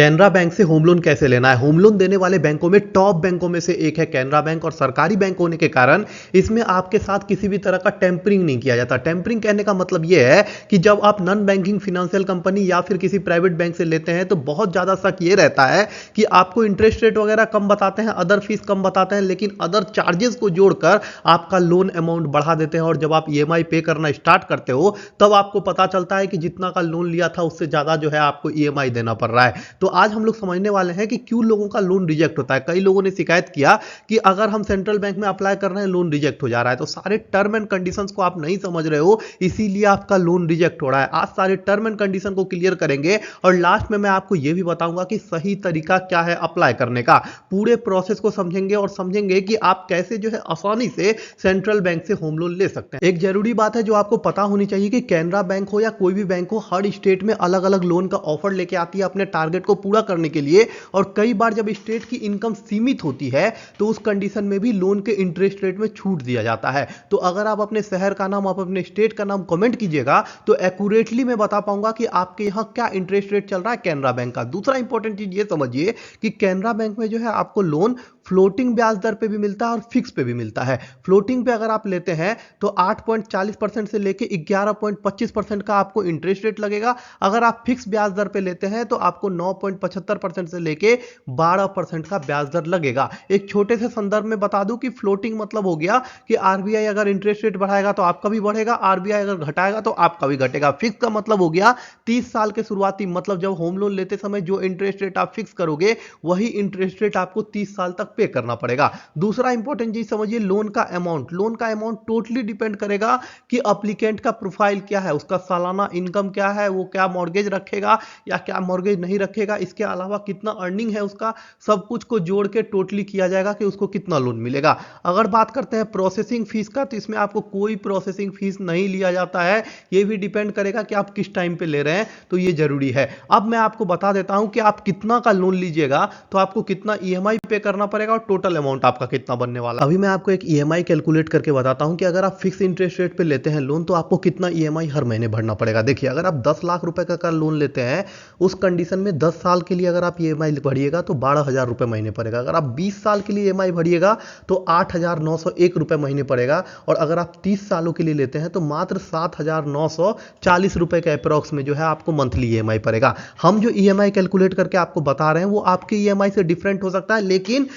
Canara bank से home loan कैसे लेना है। होम लोन देने वाले बैंकों में टॉप बैंकों में से एक है कैनरा बैंक और सरकारी बैंक होने के कारण इसमें आपके साथ किसी भी तरह का टेम्परिंग नहीं किया जाता। टेम्परिंग कहने का मतलब यह है कि जब आप नॉन बैंकिंग फाइनेंशियल कंपनी या फिर किसी प्राइवेट बैंक से लेते हैं तो बहुत ज्यादा शक ये रहता है कि आपको इंटरेस्ट रेट वगैरह कम बताते हैं, अदर फीस कम बताते हैं, लेकिन अदर चार्जेस को जोड़कर आपका लोन अमाउंट बढ़ा देते हैं और जब आप ईएमआई पे करना स्टार्ट करते हो तब आपको पता चलता है कि जितना का लोन लिया था उससे ज्यादा जो है आपको ईएमआई देना पड़ रहा है। तो आज हम लोग समझने वाले हैं कि क्यों लोगों का लोन रिजेक्ट होता है। कई लोगों ने शिकायत किया कि अगर हम सेंट्रल बैंक में अप्लाई कर रहे हैं लोन रिजेक्ट हो जा रहा है। तो सारे टर्म एंड कंडीशंस को आप नहीं समझ रहे हो, इसीलिए आपका लोन रिजेक्ट हो रहा है। आज सारे टर्म एंड कंडीशन को क्लियर करेंगे और लास्ट में मैं आपको यह भी बताऊंगा कि सही तरीका क्या है अप्लाई करने का। पूरे प्रोसेस को समझेंगे और समझेंगे कि आप कैसे जो है आसानी से सेंट्रल बैंक से होम लोन ले सकते हैं। एक जरूरी बात है जो आपको पता होनी चाहिए कि कैनरा बैंक हो या कोई भी बैंक हो, हर स्टेट में अलग अलग लोन का ऑफर लेके आती है अपने टारगेट को पूरा करने के लिए। और कई बार जब स्टेट की इनकम सीमित होती है तो उस कंडीशन में भी लोन के इंटरेस्ट रेट में छूट दिया जाता है। तो अगर आप अपने शहर का नाम, आप अपने स्टेट का नाम कमेंट कीजिएगा तो एक्यूरेटली मैं बता पाऊंगा कि आपके यहां क्या इंटरेस्ट रेट चल रहा है कैनरा बैंक का। दूसरा इंपॉर्टेंट चीज ये समझिए कि कैनरा बैंक में जो है आपको लोन फ्लोटिंग ब्याज दर पे भी मिलता है और फिक्स पे भी मिलता है। फ्लोटिंग पे अगर आप लेते हैं तो 8.40% से लेके 11.25% का आपको इंटरेस्ट रेट लगेगा। अगर आप फिक्स ब्याज दर पे लेते हैं तो आपको 9.75% से लेके 12% का ब्याज दर लगेगा। एक छोटे से संदर्भ में बता दूं कि फ्लोटिंग मतलब हो गया कि आरबीआई अगर इंटरेस्ट रेट बढ़ाएगा तो आपका भी बढ़ेगा, आरबीआई अगर घटाएगा तो आपका भी घटेगा। फिक्स का मतलब हो गया 30 साल के शुरुआती, मतलब जब होम लोन लेते समय जो इंटरेस्ट रेट आप फिक्स करोगे वही इंटरेस्ट रेट आपको 30 साल तक पे करना पड़ेगा। दूसरा इंपॉर्टेंट चीज समझिए लोन का अमाउंट। लोन का अमाउंट टोटली डिपेंड करेगा कि अप्लीकेंट का प्रोफाइल क्या है, उसका सालाना इनकम क्या है, वो क्या मॉर्गेज रखेगा या क्या मॉर्गेज नहीं रखेगा, इसके अलावा कितना अर्निंग है उसका, सब कुछ को जोड़ के टोटली किया जाएगा कि उसको कितना लोन मिलेगा। अगर बात करते हैं प्रोसेसिंग फीस का तो इसमें आपको कोई प्रोसेसिंग फीस नहीं लिया जाता है। ये भी डिपेंड करेगा कि आप किस टाइम पे ले रहे हैं, तो ये जरूरी है। अब मैं आपको बता देता हूं कि आप कितना का लोन लीजिएगा तो आपको कितना ईएमआई पे करना पड़ेगा और टोटल अमाउंट आपका कितना बनने वाला है। अभी मैं आपको एक ईएमआई कैलकुलेट करके बताता हूं कि अगर आप फिक्स इंटरेस्ट रेट पे लेते हैं लोन तो आपको कितना ईएमआई हर महीने भरना पड़ेगा। देखिए अगर आप 10 लाख रुपए का लोन लेते हैं उस कंडीशन में 10 साल के लिए अगर आप ईएमआई भरिएगा तो 12,000 रुपए महीने पड़ेगा। अगर आप 20 साल के लिए ईएमआई भरिएगा तो 8,901 रुपए महीने पड़ेगा। और अगर आप 30 सालों के लिए लेते हैं तो मात्र 7,940 रुपए के अप्रॉक्स में जो है आपको मंथली ईएमआई पड़ेगा। हम जो ईएमआई कैलकुलेट करके आपको बता रहे हैं वो आपके ईएमआई से डिफरेंट हो सकता है, लेकिन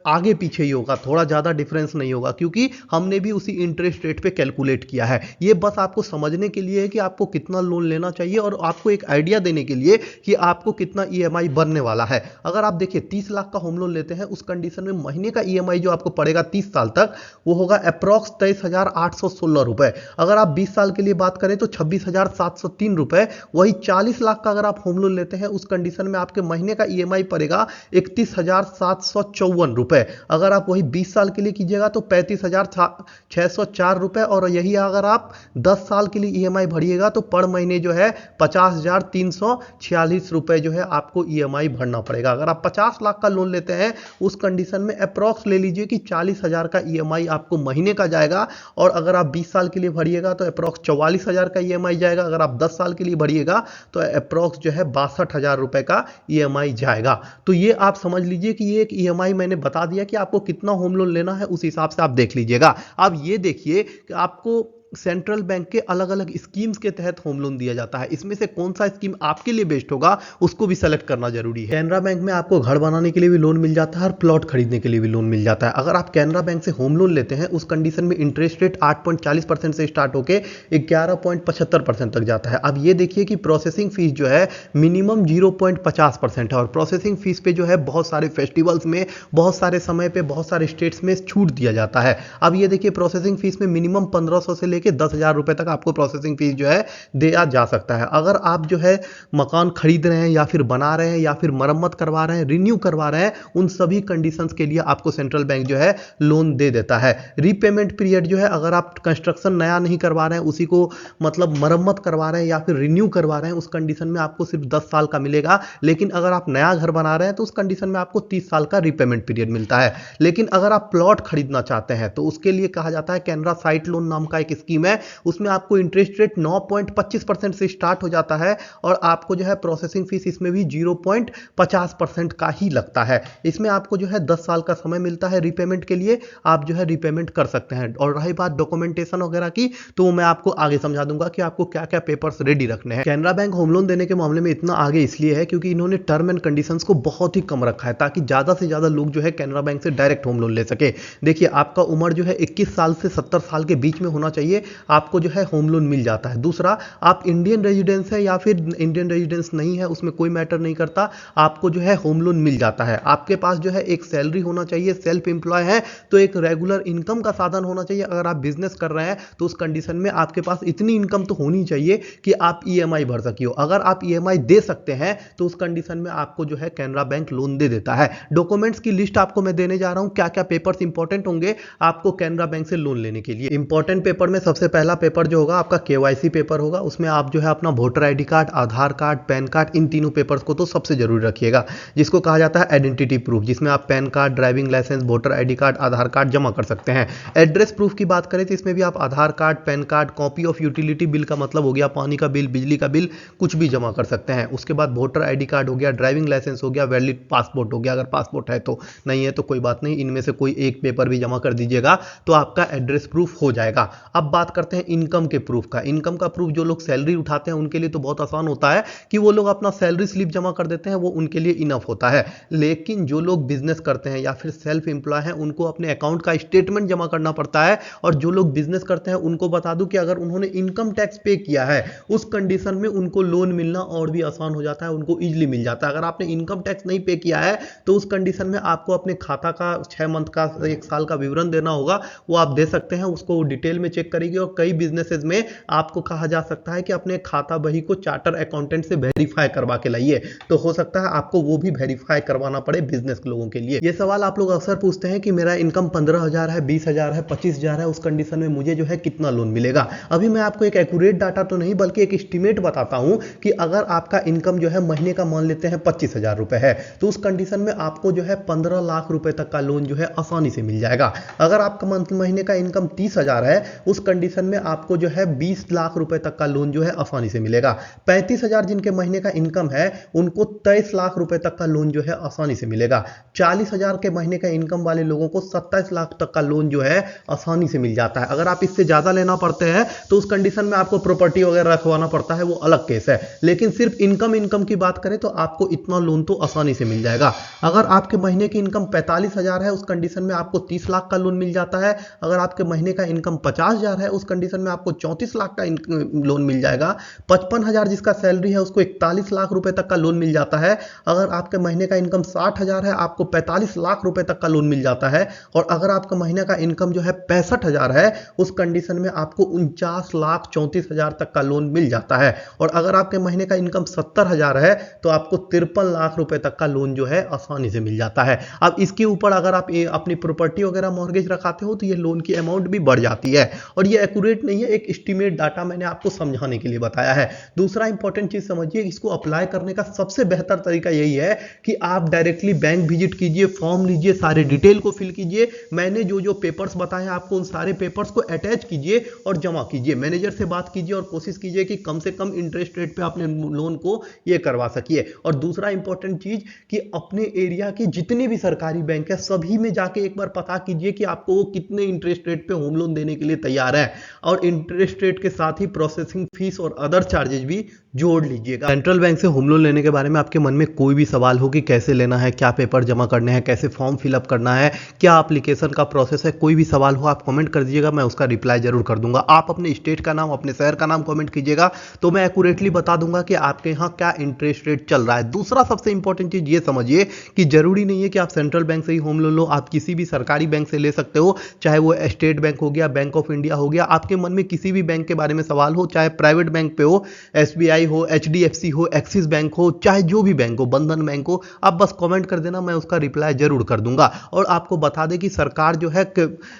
आगे पीछे ही होगा, थोड़ा ज़्यादा डिफरेंस नहीं होगा क्योंकि हमने भी उसी इंटरेस्ट रेट पे कैलकुलेट किया है। ये बस आपको समझने के लिए है कि आपको कितना लोन लेना चाहिए और आपको एक आइडिया देने के लिए कि आपको कितना ईएमआई बनने वाला है। अगर आप देखिए 30 लाख का होम लोन लेते हैं उस कंडीशन में महीने का ईएमआई जो आपको पड़ेगा 30 साल तक वो होगा अप्रॉक्स 23,816 रुपए। अगर आप 20 साल के लिए बात करें तो 26,703 रुपए। वही 40 लाख का अगर आप होम लोन लेते हैं उस कंडीशन में आपके महीने का ईएमआई पड़ेगा 31,754 रुपए। अगर आप वही 20 साल के लिए कीजिएगा तो 35,604 रुपए। और यही अगर आप 10 साल के लिए ईएमआई भरिएगा तो पर महीने जो है 50,346 रुपए जो है आपको ईएमआई भरना पड़ेगा। अगर आप 50 लाख का लोन लेते हैं उस कंडीशन में अप्रॉक्स ले लीजिए कि 40,000 का ईएमआई आपको महीने का जाएगा। और अगर आप 20 साल के लिए भरिएगा तो अप्रॉक्स 44,000 का ईएमआई जाएगा। अगर आप 10 साल के लिए भरिएगा तो अप्रॉक्स जो है 62,000 रुपए का ईएमआई जाएगा। तो ये आप समझ लीजिए कि ये एक ईएमआई मैंने बता दिया कि आपको कितना होम लोन लेना है, उस हिसाब से आप देख लीजिएगा। अब ये देखिए कि आपको सेंट्रल बैंक के अलग अलग स्कीम्स के तहत होम लोन दिया जाता है। इसमें से कौन सा स्कीम आपके लिए बेस्ट होगा उसको भी सेलेक्ट करना जरूरी है। कैनरा बैंक में आपको घर बनाने के लिए भी लोन मिल जाता है और प्लॉट खरीदने के लिए भी लोन मिल जाता है। अगर आप कैनरा बैंक से होम लोन लेते हैं उस कंडीशन में इंटरेस्ट रेट 8.40% से स्टार्ट होकर 11.75% तक जाता है। अब ये देखिए कि प्रोसेसिंग फीस जो है मिनिमम 0.50% है और प्रोसेसिंग फीस पे जो है बहुत सारे फेस्टिवल्स में, बहुत सारे समय पे, बहुत सारे स्टेट्स में छूट दिया जाता है। अब ये देखिए प्रोसेसिंग फीस में मिनिमम 1500 से कि 10,000 रुपए तक आपको प्रोसेसिंग फीस जो है दिया जा सकता है। अगर आप जो है मकान खरीद रहे हैं या फिर बना रहे हैं या फिर मरम्मत करवा रहे हैं, रिन्यू करवा रहे हैं, उन सभी कंडीशंस के लिए आपको सेंट्रल बैंक जो है लोन दे देता है। रीपेमेंट पीरियड जो है अगर आप कंस्ट्रक्शन नया नहीं करवा रहे हैं, उसी को मतलब मरम्मत करवा रहे हैं या फिर रिन्यू करवा रहे हैं, उस कंडीशन में आपको सिर्फ 10 साल का मिलेगा। लेकिन अगर आप नया घर बना रहे हैं तो उस कंडीशन में आपको 30 साल का रीपेमेंट पीरियड मिलता है। लेकिन अगर आप प्लॉट खरीदना चाहते हैं तो उसके लिए कहा जाता है कैनरा साइट लोन नाम का एक स्कीम है उसमें आपको इंटरेस्ट रेट 9.25% से स्टार्ट हो जाता है और आपको जो है प्रोसेसिंग फीस इसमें भी 0.50% का ही लगता है। इसमें आपको जो है 10 साल का समय मिलता है रिपेमेंट के लिए, आप जो है रिपेमेंट कर सकते हैं। और रही बात डॉक्यूमेंटेशन वगैरह की, तो मैं आपको आगे समझा दूंगा कि आपको क्या क्या पेपर्स रेडी रखने हैं। कैनरा बैंक होम लोन देने के मामले में इतना आगे इसलिए है क्योंकि इन्होंने टर्म एंड कंडीशंस को बहुत ही कम रखा है ताकि ज्यादा से ज्यादा लोग जो है कैनरा बैंक से डायरेक्ट होम लोन ले सके। देखिए आपका उम्र जो है 21 साल से 70 साल के बीच में होना चाहिए, आपको जो है होम लोन मिल जाता है। दूसरा, आप इंडियन रेजिडेंस है या फिर इंडियन रेजिडेंस नहीं है उसमें कोई मैटर नहीं करता, आपको जो है होम लोन मिल जाता है। आपके पास जो है एक सैलरी होना चाहिए, सेल्फ एम्प्लॉय है तो एक रेगुलर इनकम का साधन होना चाहिए। अगर आप बिजनेस कर रहे हैं तो उस कंडीशन में आपके पास इतनी इनकम तो होनी चाहिए कि आप ईएमआई भर सकियो। अगर आप ईएमआई दे सकते हैं तो उस कंडीशन में आपको जो है कैनरा बैंक लोन दे देता है। डॉक्यूमेंट्स की लिस्ट आपको मैं देने जा रहा हूं, क्या क्या पेपर्स इंपॉर्टेंट होंगे आपको कैनरा बैंक से लोन लेने के लिए। इंपॉर्टेंट पेपर में सबसे पहला पेपर जो होगा आपका केवाईसी पेपर होगा। उसमें आप जो है अपना voter ID card, Aadhaar card, PAN card, इन तीनों पेपर्स को तो सबसे जरूरी रखिएगा, जिसको कहा जाता है आइडेंटिटी प्रूफ, जिसमें आप PAN card, driving licence, voter ID card, Aadhaar card जमा कर सकते हैं। एड्रेस प्रूफ की बात करें तो इसमें भी आप Aadhaar card, PAN card, copy of utility bill का मतलब हो गया पानी का बिल, बिजली का बिल, कुछ भी जमा कर सकते हैं। उसके बाद वोटर आईडी कार्ड हो गया, ड्राइविंग लाइसेंस हो गया, वैलिड पासपोर्ट हो गया, अगर पासपोर्ट है तो, नहीं है तो कोई बात नहीं, इनमें से कोई एक पेपर भी जमा कर दीजिएगा तो आपका एड्रेस प्रूफ हो जाएगा। अब बात करते हैं इनकम के प्रूफ का। इनकम का प्रूफ जो लोग सैलरी उठाते हैं उनके लिए तो बहुत आसान होता है कि वो लोग अपना सैलरी स्लिप जमा कर देते हैं, वो उनके लिए इनफ होता है। लेकिन जो लोग बिजनेस करते हैं या फिर सेल्फ एम्प्लॉय हैं उनको अपने अकाउंट का स्टेटमेंट जमा करना पड़ता है। और जो लोग बिजनेस करते हैं उनको बता दूं कि अगर उन्होंने इनकम टैक्स पे किया है उस कंडीशन में उनको लोन मिलना और भी आसान हो जाता है, उनको इजीली मिल जाता है। अगर आपने इनकम टैक्स नहीं पे किया है तो उस कंडीशन में आपको अपने खाता का 6 मंथ का, 1 साल का विवरण देना होगा, वो आप दे सकते हैं, उसको डिटेल में चेक करेगी। और कई बिजनेसेस में आपको कहा जा सकता है कि अपने खाता बही को चार्टर अकाउंटेंट से वेरीफाई करवा के लाइए, तो हो सकता है आपको वो भी वेरीफाई करवाना पड़े बिजनेस लोगों के लिए। ये सवाल आप लोग अक्सर पूछते हैं कि मेरा इनकम 15,000 है, 20,000 है, 25,000 है, उस कंडीशन में मुझे जो है कितना लोन मिलेगा। अभी मैं आपको एक एक्यूरेट डाटा तो नहीं बल्कि एक एस्टिमेट बताता हूं कि अगर आपका इनकम जो है महीने का मान लेते हैं 25,000 रुपए है तो उस कंडीशन में आपको जो है 15 लाख रुपए तक का लोन जो है आसानी से मिल जाएगा। अगर आपका महीने का इनकम 30,000 है उस कंडीशन में आपको जो है 20 लाख रुपए तक का लोन जो है आसानी से मिलेगा। 35,000 जिनके महीने का इनकम है उनको 23 लाख रुपए तक का लोन जो है आसानी से मिलेगा। 40,000 के महीने का इनकम वाले लोगों को 27 लाख तक का लोन जो है आसानी से मिल जाता है। अगर आप इससे ज्यादा लेना पड़ते हैं तो उस कंडीशन में आपको प्रॉपर्टी वगैरह रखवाना पड़ता है, वो अलग केस है। लेकिन सिर्फ इनकम की बात करें तो आपको इतना लोन तो आसानी से मिल जाएगा। अगर आपके महीने की इनकम 45,000 है उस कंडीशन में आपको 30 लाख का लोन मिल जाता है। अगर आपके महीने का इनकम 50,000 है उस कंडीशन में आपको 34 लाख का लोन मिल जाएगा। 55,000 जिसका सैलरी है उसको 41 लाख रुपए तक का लोन मिल जाता है। अगर आपके महीने का इनकम 60,000 है आपको 45 लाख रुपए तक का लोन मिल जाता है। और अगर आपका महीने का इनकम जो है 65,000 है उस कंडीशन में आपको 49,34,000 तक का लोन मिल जाता है। और अगर आपके महीने का इनकम 70,000 है तो आपको 53 लाख रुपए तक का लोन जो है आसानी से मिल जाता है। अब इसके ऊपर अगर आप अपनी प्रॉपर्टी वगैरह मॉर्गेज रखाते हो तो ये लोन की अमाउंट भी बढ़ जाती है। और ये एक्यूरेट नहीं है, एक एस्टीमेट डाटा मैंने आपको समझाने के लिए बताया है। दूसरा इंपॉर्टेंट चीज समझिए, इसको अप्लाई करने का सबसे बेहतर तरीका यही है कि आप डायरेक्टली बैंक विजिट कीजिए, फॉर्म लीजिए, सारे डिटेल को फिल कीजिए। मैंने जो जो पेपर्स बताए आपको उन सारे पेपर्स को अटैच कीजिए और जमा कीजिए। मैनेजर से बात कीजिए और कोशिश कीजिए कि कम से कम इंटरेस्ट रेट पे अपने लोन को ये करवा सकिए। और दूसरा इंपॉर्टेंट चीज कि अपने एरिया की जितनी भी सरकारी बैंक है सभी में जाके एक बार पता कीजिए कि आपको वो कितने इंटरेस्ट रेट पे होम लोन देने के लिए तैयार है। और इंटरेस्ट रेट के साथ ही प्रोसेसिंग फीस और अदर चार्जेस भी जोड़ लीजिएगा। सेंट्रल बैंक से होम लोन लेने के बारे में आपके मन में कोई भी सवाल हो कि कैसे लेना है, क्या पेपर जमा करने हैं, कैसे फॉर्म फिलअप करना है, क्या एप्लीकेशन का प्रोसेस है, कोई भी सवाल हो आप कमेंट कर दीजिएगा, मैं उसका रिप्लाई जरूर कर दूंगा। आप अपने स्टेट का नाम, अपने शहर का नाम कमेंट कीजिएगा तो मैं एक्यूरेटली बता दूंगा कि आपके यहाँ क्या इंटरेस्ट रेट चल रहा है। दूसरा सबसे इंपॉर्टेंट चीज ये समझिए कि जरूरी नहीं है कि आप सेंट्रल बैंक से ही होम लोन लो, आप किसी भी सरकारी बैंक से ले सकते हो, चाहे वो स्टेट बैंक हो गया, बैंक ऑफ इंडिया हो गया। आपके मन में किसी भी बैंक के बारे में सवाल हो, चाहे प्राइवेट बैंक पे हो, SBI SBI हो, HDFC हो, एक्सिस बैंक हो, चाहे जो भी बैंक हो, बंधन बैंक हो, आप बस कमेंट कर देना, मैं उसका रिप्लाई जरूर कर दूंगा। और आपको बता दें कि सरकार जो है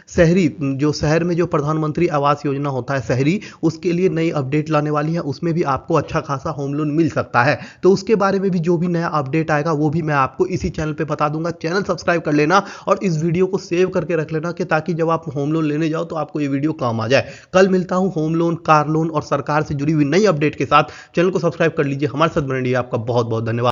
शहरी, जो शहर में जो प्रधानमंत्री आवास योजना होता है शहरी, उसके लिए नई अपडेट लाने वाली है। उसमें भी आपको अच्छा खासा होम लोन मिल सकता है। तो उसके बारे में भी जो भी नया अपडेट आएगा वो भी मैं आपको इसी चैनल पे बता दूंगा। चैनल सब्सक्राइब कर लेना और इस वीडियो को सेव करके रख लेना, कि ताकि जब आप होम लोन लेने जाओ तो आपको ये वीडियो काम आ जाए। कल मिलता हूं होम लोन, कार लोन और सरकार से जुड़ी हुई नई अपडेट के साथ। चैनल को सब्सक्राइब कर लीजिए, हमारे साथ बने रहिए। आपका बहुत बहुत धन्यवाद।